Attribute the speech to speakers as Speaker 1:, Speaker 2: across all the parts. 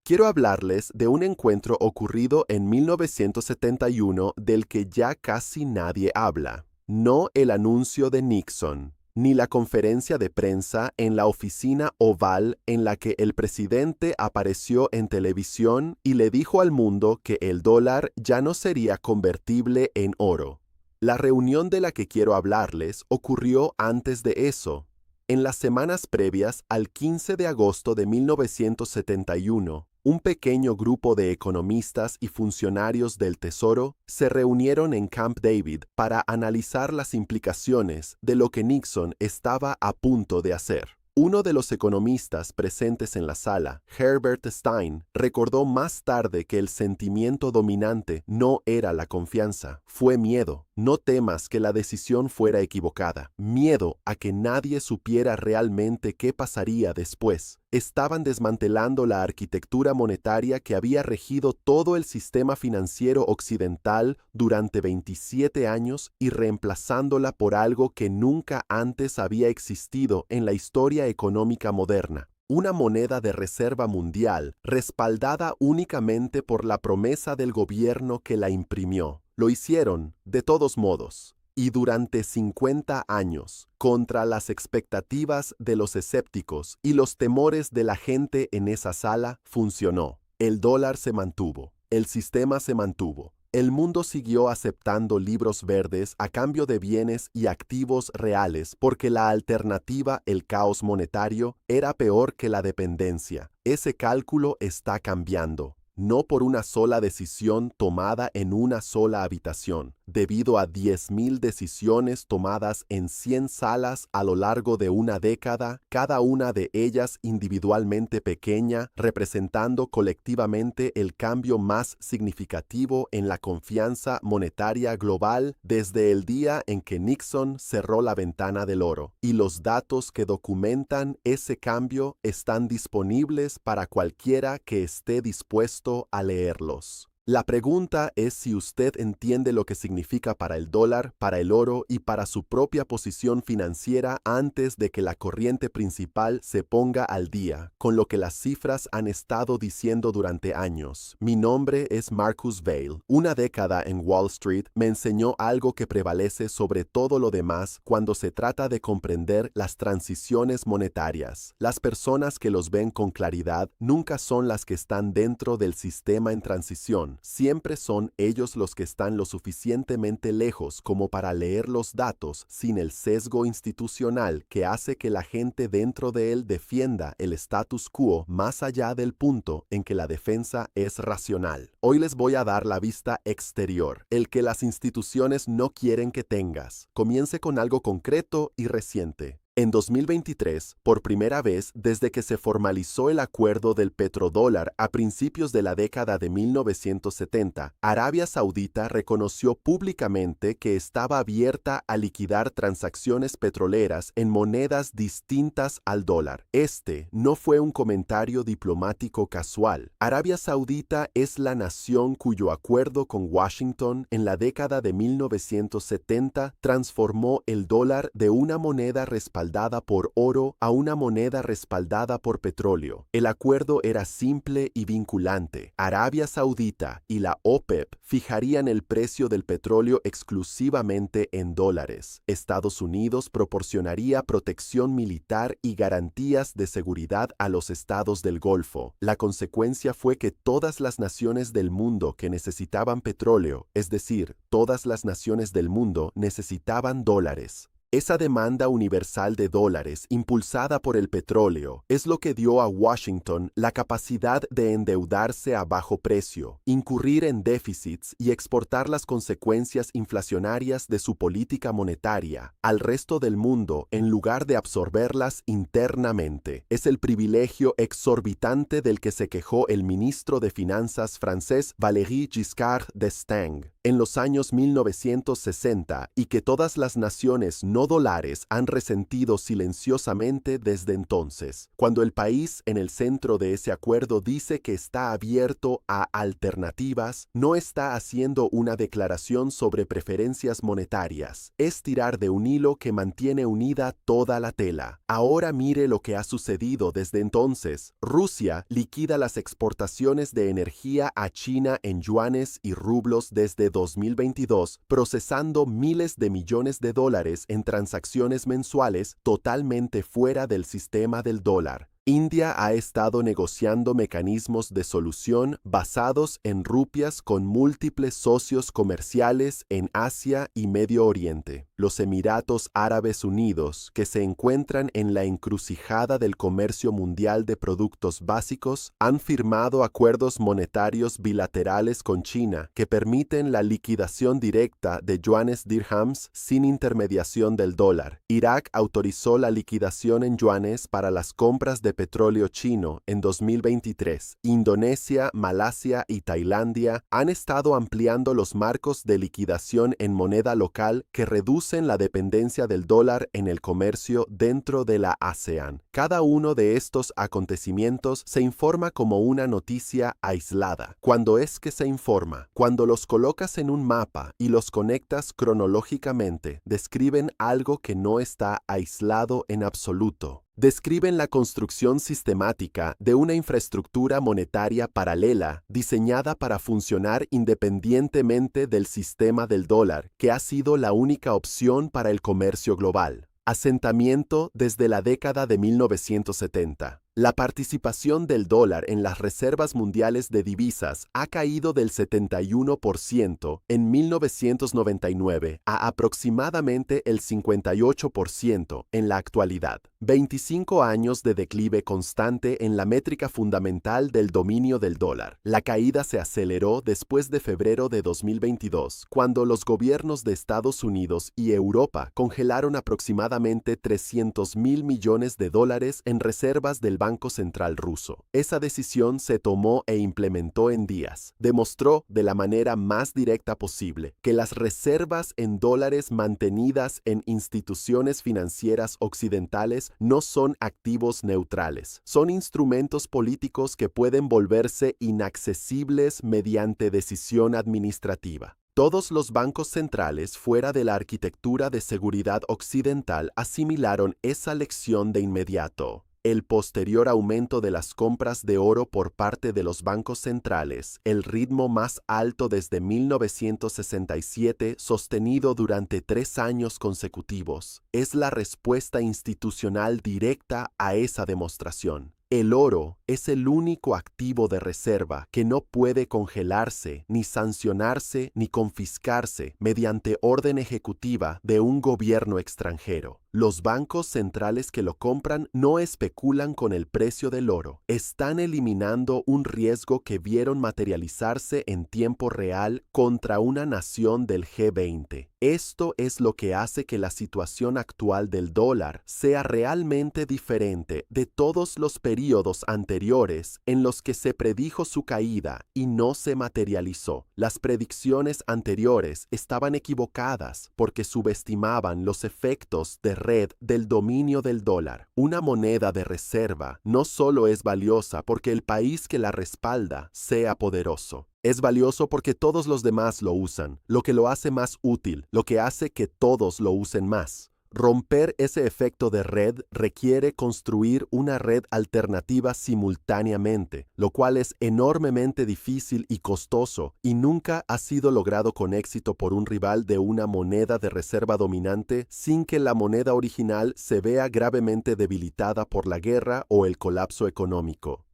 Speaker 1: Quiero hablarles de un encuentro ocurrido en 1971 del que ya casi nadie habla. No el anuncio de Nixon, ni la conferencia de prensa en la oficina oval en la que el presidente apareció en televisión y le dijo al mundo que el dólar ya no sería convertible en oro. La reunión de la que quiero hablarles ocurrió antes de eso. En las semanas previas al 15 de agosto de 1971, un pequeño grupo de economistas y funcionarios del Tesoro se reunieron en Camp David para analizar las implicaciones de lo que Nixon estaba a punto de hacer. Uno de los economistas presentes en la sala, Herbert Stein, recordó más tarde que el sentimiento dominante no era la confianza, fue miedo. No temas que la decisión fuera equivocada. Miedo a que nadie supiera realmente qué pasaría después. Estaban desmantelando la arquitectura monetaria que había regido todo el sistema financiero occidental durante 27 años y reemplazándola por algo que nunca antes había existido en la historia económica moderna. Una moneda de reserva mundial respaldada únicamente por la promesa del gobierno que la imprimió. Lo hicieron, de todos modos, y durante 50 años, contra las expectativas de los escépticos y los temores de la gente en esa sala, funcionó. El dólar se mantuvo, el sistema se mantuvo. El mundo siguió aceptando libros verdes a cambio de bienes y activos reales porque la alternativa, el caos monetario, era peor que la dependencia. Ese cálculo está cambiando. No por una sola decisión tomada en una sola habitación, debido a 10.000 decisiones tomadas en 100 salas a lo largo de una década, cada una de ellas individualmente pequeña, representando colectivamente el cambio más significativo en la confianza monetaria global desde el día en que Nixon cerró la ventana del oro. Y los datos que documentan ese cambio están disponibles para cualquiera que esté dispuesto a leerlos. La pregunta es si usted entiende lo que significa para el dólar, para el oro y para su propia posición financiera antes de que la corriente principal se ponga al día, con lo que las cifras han estado diciendo durante años. Mi nombre es Marcus Vail. Una década en Wall Street me enseñó algo que prevalece sobre todo lo demás cuando se trata de comprender las transiciones monetarias. Las personas que los ven con claridad nunca son las que están dentro del sistema en transición. Siempre son ellos los que están lo suficientemente lejos como para leer los datos sin el sesgo institucional que hace que la gente dentro de él defienda el status quo más allá del punto en que la defensa es racional. Hoy les voy a dar la vista exterior, el que las instituciones no quieren que tengas. Comience con algo concreto y reciente. En 2023, por primera vez desde que se formalizó el acuerdo del petrodólar a principios de la década de 1970, Arabia Saudita reconoció públicamente que estaba abierta a liquidar transacciones petroleras en monedas distintas al dólar. Este no fue un comentario diplomático casual. Arabia Saudita es la nación cuyo acuerdo con Washington en la década de 1970 transformó el dólar de una moneda respaldada por oro a una moneda respaldada por petróleo. El acuerdo era simple y vinculante. Arabia Saudita y la OPEP fijarían el precio del petróleo exclusivamente en dólares. Estados Unidos proporcionaría protección militar y garantías de seguridad a los estados del Golfo. La consecuencia fue que todas las naciones del mundo que necesitaban petróleo, es decir, todas las naciones del mundo necesitaban dólares. Esa demanda universal de dólares, impulsada por el petróleo, es lo que dio a Washington la capacidad de endeudarse a bajo precio, incurrir en déficits y exportar las consecuencias inflacionarias de su política monetaria al resto del mundo en lugar de absorberlas internamente. Es el privilegio exorbitante del que se quejó el ministro de Finanzas francés Valéry Giscard d'Estaing. en los años 1960 y que todas las naciones no dólares han resentido silenciosamente desde entonces. Cuando el país en el centro de ese acuerdo dice que está abierto a alternativas, no está haciendo una declaración sobre preferencias monetarias. Es tirar de un hilo que mantiene unida toda la tela. Ahora mire lo que ha sucedido desde entonces. Rusia liquida las exportaciones de energía a China en yuanes y rublos desde 2022, procesando miles de millones de dólares en transacciones mensuales totalmente fuera del sistema del dólar. India ha estado negociando mecanismos de solución basados en rupias con múltiples socios comerciales en Asia y Medio Oriente. Los Emiratos Árabes Unidos, que se encuentran en la encrucijada del comercio mundial de productos básicos, han firmado acuerdos monetarios bilaterales con China que permiten la liquidación directa de yuanes dirhams sin intermediación del dólar. Irak autorizó la liquidación en yuanes para las compras de petróleo chino en 2023. Indonesia, Malasia y Tailandia han estado ampliando los marcos de liquidación en moneda local que reducen la dependencia del dólar en el comercio dentro de la ASEAN. Cada uno de estos acontecimientos se informa como una noticia aislada. Cuando es que se informa, cuando los colocas en un mapa y los conectas cronológicamente, describen algo que no está aislado en absoluto. Describen la construcción sistemática de una infraestructura monetaria paralela diseñada para funcionar independientemente del sistema del dólar, que ha sido la única opción para el comercio global. Asentamiento desde la década de 1970. La participación del dólar en las reservas mundiales de divisas ha caído del 71% en 1999 a aproximadamente el 58% en la actualidad. 25 años de declive constante en la métrica fundamental del dominio del dólar. La caída se aceleró después de febrero de 2022, cuando los gobiernos de Estados Unidos y Europa congelaron aproximadamente 300.000 millones de dólares en reservas del Banco Central ruso. Esa decisión se tomó e implementó en días. Demostró de la manera más directa posible que las reservas en dólares mantenidas en instituciones financieras occidentales no son activos neutrales. Son instrumentos políticos que pueden volverse inaccesibles mediante decisión administrativa. Todos los bancos centrales fuera de la arquitectura de seguridad occidental asimilaron esa lección de inmediato. El posterior aumento de las compras de oro por parte de los bancos centrales, el ritmo más alto desde 1967, sostenido durante 3 años consecutivos, es la respuesta institucional directa a esa demostración. El oro es el único activo de reserva que no puede congelarse, ni sancionarse, ni confiscarse mediante orden ejecutiva de un gobierno extranjero. Los bancos centrales que lo compran no especulan con el precio del oro. Están eliminando un riesgo que vieron materializarse en tiempo real contra una nación del G20. Esto es lo que hace que la situación actual del dólar sea realmente diferente de todos los periodos anteriores en los que se predijo su caída y no se materializó. Las predicciones anteriores estaban equivocadas porque subestimaban los efectos de red del dominio del dólar. Una moneda de reserva no solo es valiosa porque el país que la respalda sea poderoso. Es valioso porque todos los demás lo usan, lo que lo hace más útil, lo que hace que todos lo usen más. Romper ese efecto de red requiere construir una red alternativa simultáneamente, lo cual es enormemente difícil y costoso y nunca ha sido logrado con éxito por un rival de una moneda de reserva dominante sin que la moneda original se vea gravemente debilitada por la guerra o el colapso económico.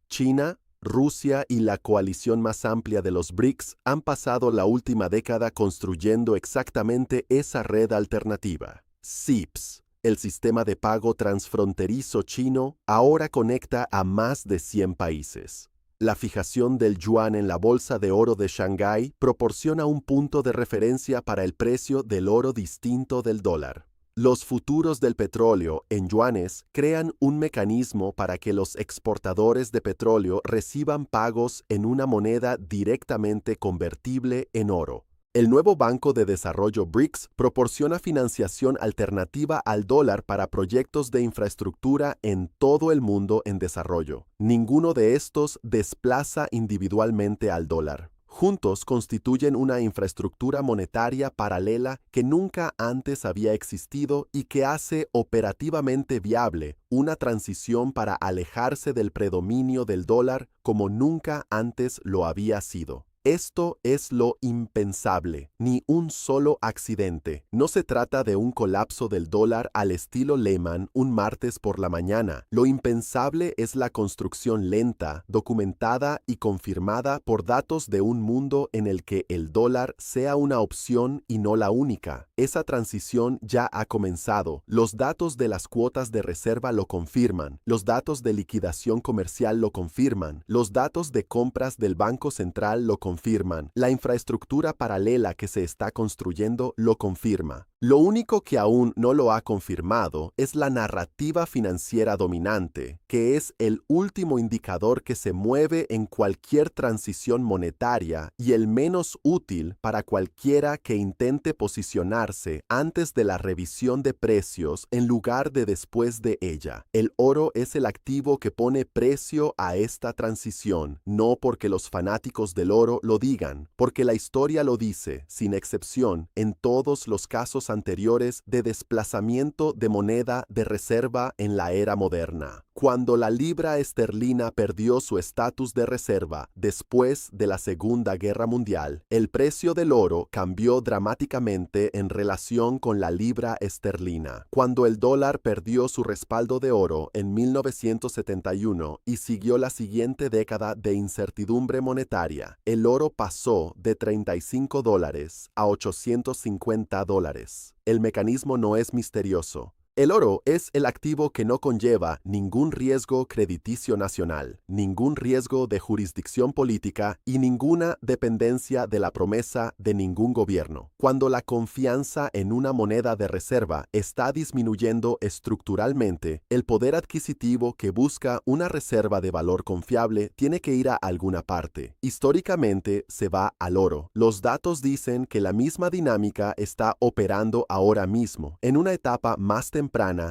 Speaker 1: China, Rusia y la coalición más amplia de los BRICS han pasado la última década construyendo exactamente esa red alternativa. CIPS, el sistema de pago transfronterizo chino, ahora conecta a más de 100 países. La fijación del yuan en la bolsa de oro de Shanghái proporciona un punto de referencia para el precio del oro distinto del dólar. Los futuros del petróleo en yuanes crean un mecanismo para que los exportadores de petróleo reciban pagos en una moneda directamente convertible en oro. El nuevo Banco de Desarrollo BRICS proporciona financiación alternativa al dólar para proyectos de infraestructura en todo el mundo en desarrollo. Ninguno de estos desplaza individualmente al dólar. Juntos constituyen una infraestructura monetaria paralela que nunca antes había existido y que hace operativamente viable una transición para alejarse del predominio del dólar como nunca antes lo había sido. Esto es lo impensable, ni un solo accidente. No se trata de un colapso del dólar al estilo Lehman un martes por la mañana. Lo impensable es la construcción lenta, documentada y confirmada por datos de un mundo en el que el dólar sea una opción y no la única. Esa transición ya ha comenzado. Los datos de las cuotas de reserva lo confirman. Los datos de liquidación comercial lo confirman. Los datos de compras del Banco Central lo confirman. La infraestructura paralela que se está construyendo lo confirma. Lo único que aún no lo ha confirmado es la narrativa financiera dominante, que es el último indicador que se mueve en cualquier transición monetaria y el menos útil para cualquiera que intente posicionarse antes de la revisión de precios en lugar de después de ella. El oro es el activo que pone precio a esta transición, no porque los fanáticos del oro lo digan, porque la historia lo dice, sin excepción, en todos los casos anteriores de desplazamiento de moneda de reserva en la era moderna. Cuando la libra esterlina perdió su estatus de reserva después de la Segunda Guerra Mundial, el precio del oro cambió dramáticamente en relación con la libra esterlina. Cuando el dólar perdió su respaldo de oro en 1971 y siguió la siguiente década de incertidumbre monetaria, el oro pasó de $35 a $850. El mecanismo no es misterioso. El oro es el activo que no conlleva ningún riesgo crediticio nacional, ningún riesgo de jurisdicción política y ninguna dependencia de la promesa de ningún gobierno. Cuando la confianza en una moneda de reserva está disminuyendo estructuralmente, el poder adquisitivo que busca una reserva de valor confiable tiene que ir a alguna parte. Históricamente se va al oro. Los datos dicen que la misma dinámica está operando ahora mismo, en una etapa más temprana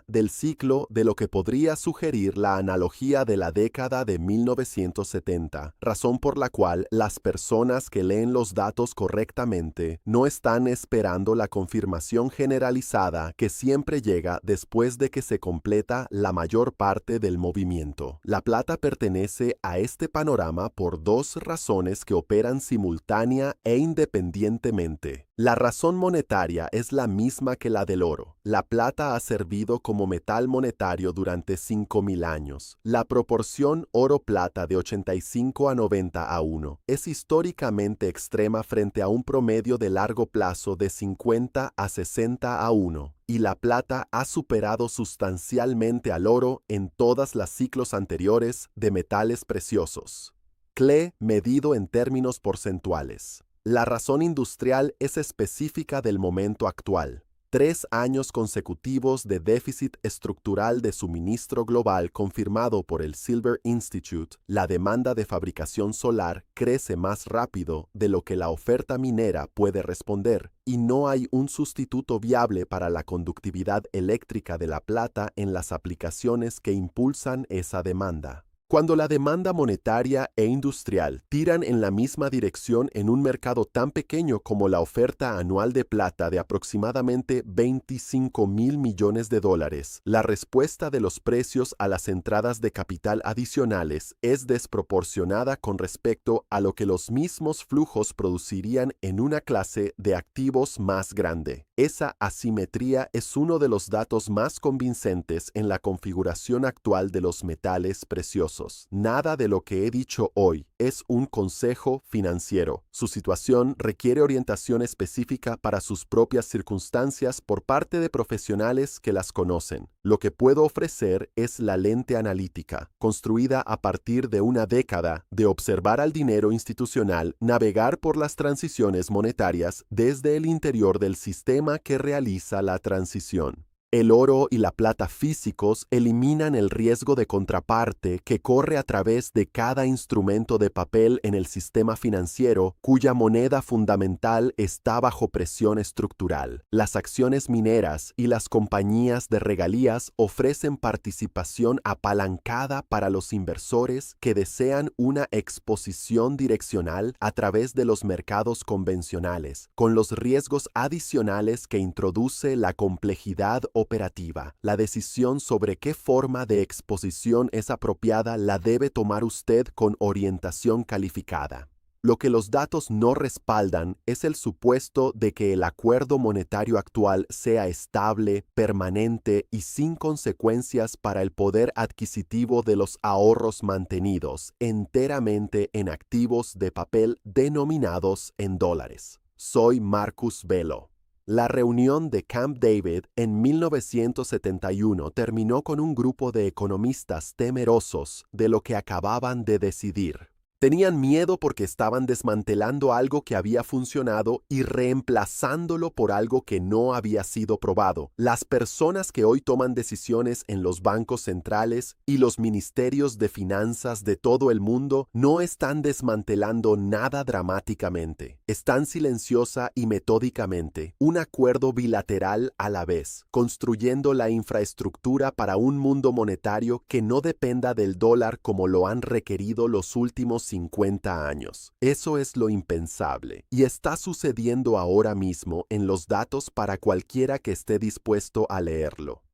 Speaker 1: del ciclo de lo que podría sugerir la analogía de la década de 1970, razón por la cual las personas que leen los datos correctamente no están esperando la confirmación generalizada que siempre llega después de que se completa la mayor parte del movimiento. La plata pertenece a este panorama por dos razones que operan simultánea e independientemente. La razón monetaria es la misma que la del oro. La plata ha servido como metal monetario durante 5.000 años. La proporción oro-plata de 85 a 90 a 1 es históricamente extrema frente a un promedio de largo plazo de 50 a 60 a 1. Y la plata ha superado sustancialmente al oro en todas las ciclos anteriores de metales preciosos. CLE medido en términos porcentuales. La razón industrial es específica del momento actual. 3 años consecutivos de déficit estructural de suministro global confirmado por el Silver Institute, la demanda de fabricación solar crece más rápido de lo que la oferta minera puede responder, y no hay un sustituto viable para la conductividad eléctrica de la plata en las aplicaciones que impulsan esa demanda. Cuando la demanda monetaria e industrial tiran en la misma dirección en un mercado tan pequeño como la oferta anual de plata de aproximadamente $25.000 millones, la respuesta de los precios a las entradas de capital adicionales es desproporcionada con respecto a lo que los mismos flujos producirían en una clase de activos más grande. Esa asimetría es uno de los datos más convincentes en la configuración actual de los metales preciosos. Nada de lo que he dicho hoy es un consejo financiero. Su situación requiere orientación específica para sus propias circunstancias por parte de profesionales que las conocen. Lo que puedo ofrecer es la lente analítica, construida a partir de una década de observar al dinero institucional navegar por las transiciones monetarias desde el interior del sistema que realiza la transición. El oro y la plata físicos eliminan el riesgo de contraparte que corre a través de cada instrumento de papel en el sistema financiero cuya moneda fundamental está bajo presión estructural. Las acciones mineras y las compañías de regalías ofrecen participación apalancada para los inversores que desean una exposición direccional a través de los mercados convencionales, con los riesgos adicionales que introduce la complejidad operativa. La decisión sobre qué forma de exposición es apropiada la debe tomar usted con orientación calificada. Lo que los datos no respaldan es el supuesto de que el acuerdo monetario actual sea estable, permanente y sin consecuencias para el poder adquisitivo de los ahorros mantenidos enteramente en activos de papel denominados en dólares. Soy Marcus Bello. La reunión de Camp David en 1971 terminó con un grupo de economistas temerosos de lo que acababan de decidir. Tenían miedo porque estaban desmantelando algo que había funcionado y reemplazándolo por algo que no había sido probado. Las personas que hoy toman decisiones en los bancos centrales y los ministerios de finanzas de todo el mundo no están desmantelando nada dramáticamente. Están silenciosa y metódicamente, un acuerdo bilateral a la vez, construyendo la infraestructura para un mundo monetario que no dependa del dólar como lo han requerido los últimos 50 años. Eso es lo impensable y está sucediendo ahora mismo en los datos para cualquiera que esté dispuesto a leerlo.